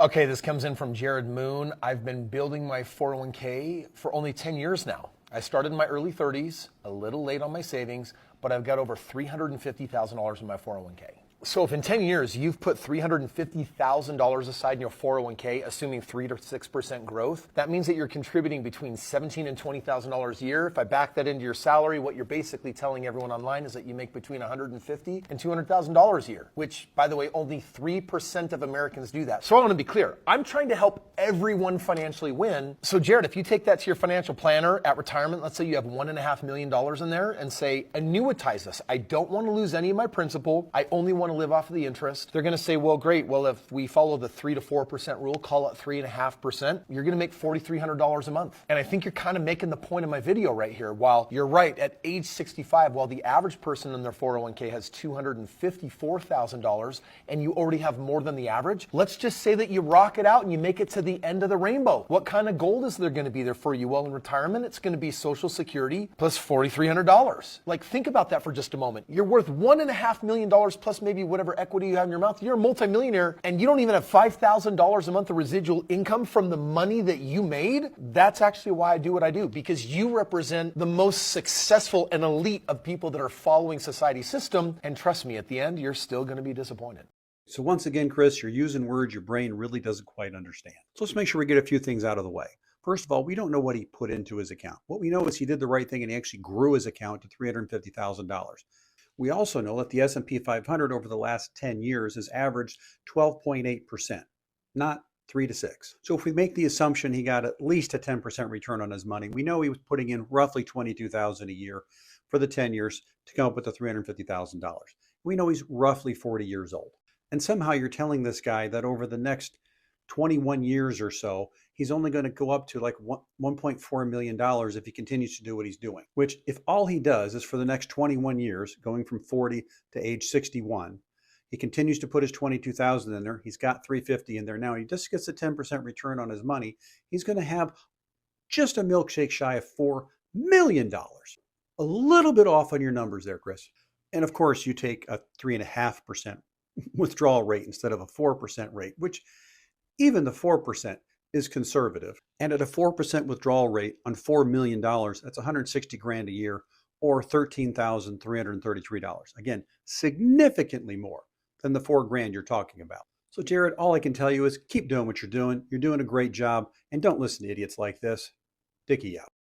Okay, this comes in from Jared Moon. I've been building my 401k for only 10 years now. I started in my early 30s, a little late on my savings, but I've got over $350,000 in my 401k. So if in 10 years you've put $350,000 aside in your 401k, assuming 3 to 6% growth, that means that you're contributing between $17,000 and $20,000 a year. If I back that into your salary, what you're basically telling everyone online is that you make between $150,000 and $200,000 a year, which, by the way, only 3% of Americans do that. So I want to be clear. I'm trying to help everyone financially win. So Jared, if you take that to your financial planner at retirement, let's say you have $1.5 million in there and say, annuitize this. I don't want to lose any of my principal. I only want to live off of the interest. They're going to say, well, great. Well, if we follow the 3 to 4% rule, call it 3.5%, you're going to make $4,300 a month. And I think you're kind of making the point of my video right here. While you're right, at age 65, while the average person in their 401k has $254,000 and you already have more than the average, let's just say that you rock it out and you make it to the end of the rainbow. What kind of gold is there going to be there for you? Well, in retirement, it's going to be Social Security plus $4,300. Like, think about that for just a moment. You're worth $1.5 million plus maybe whatever equity you have in your mouth. You're a multimillionaire and you don't even have $5,000 a month of residual income from the money that you made. That's actually why I do what I do, because you represent the most successful and elite of people that are following society's system. And trust me, at the end, you're still going to be disappointed. So once again, Kris, you're using words your brain really doesn't quite understand. So let's make sure we get a few things out of the way. First of all, we don't know what he put into his account. What we know is he did the right thing and he actually grew his account to $350,000. We also know that the S&P 500 over the last 10 years has averaged 12.8%, not 3 to 6. So if we make the assumption he got at least a 10% return on his money, we know he was putting in roughly $22,000 a year for the 10 years to come up with the $350,000. We know he's roughly 40 years old. And somehow you're telling this guy that over the next 21 years or so, he's only going to go up to like $1.4 million if he continues to do what he's doing. Which, if all he does is for the next 21 years, going from 40 to age 61, he continues to put his 22,000 in there. He's got 350 in there now. He just gets a 10% return on his money. He's going to have just a milkshake shy of $4 million. A little bit off on your numbers there, Kris. And of course, you take a 3.5% withdrawal rate instead of a 4% rate, which even the 4% is conservative. And at a 4% withdrawal rate on $4 million, that's 160 grand a year or $13,333. Again, significantly more than the 4 grand you're talking about. So Jared, all I can tell you is keep doing what you're doing. You're doing a great job, and don't listen to idiots like this. Dickie out.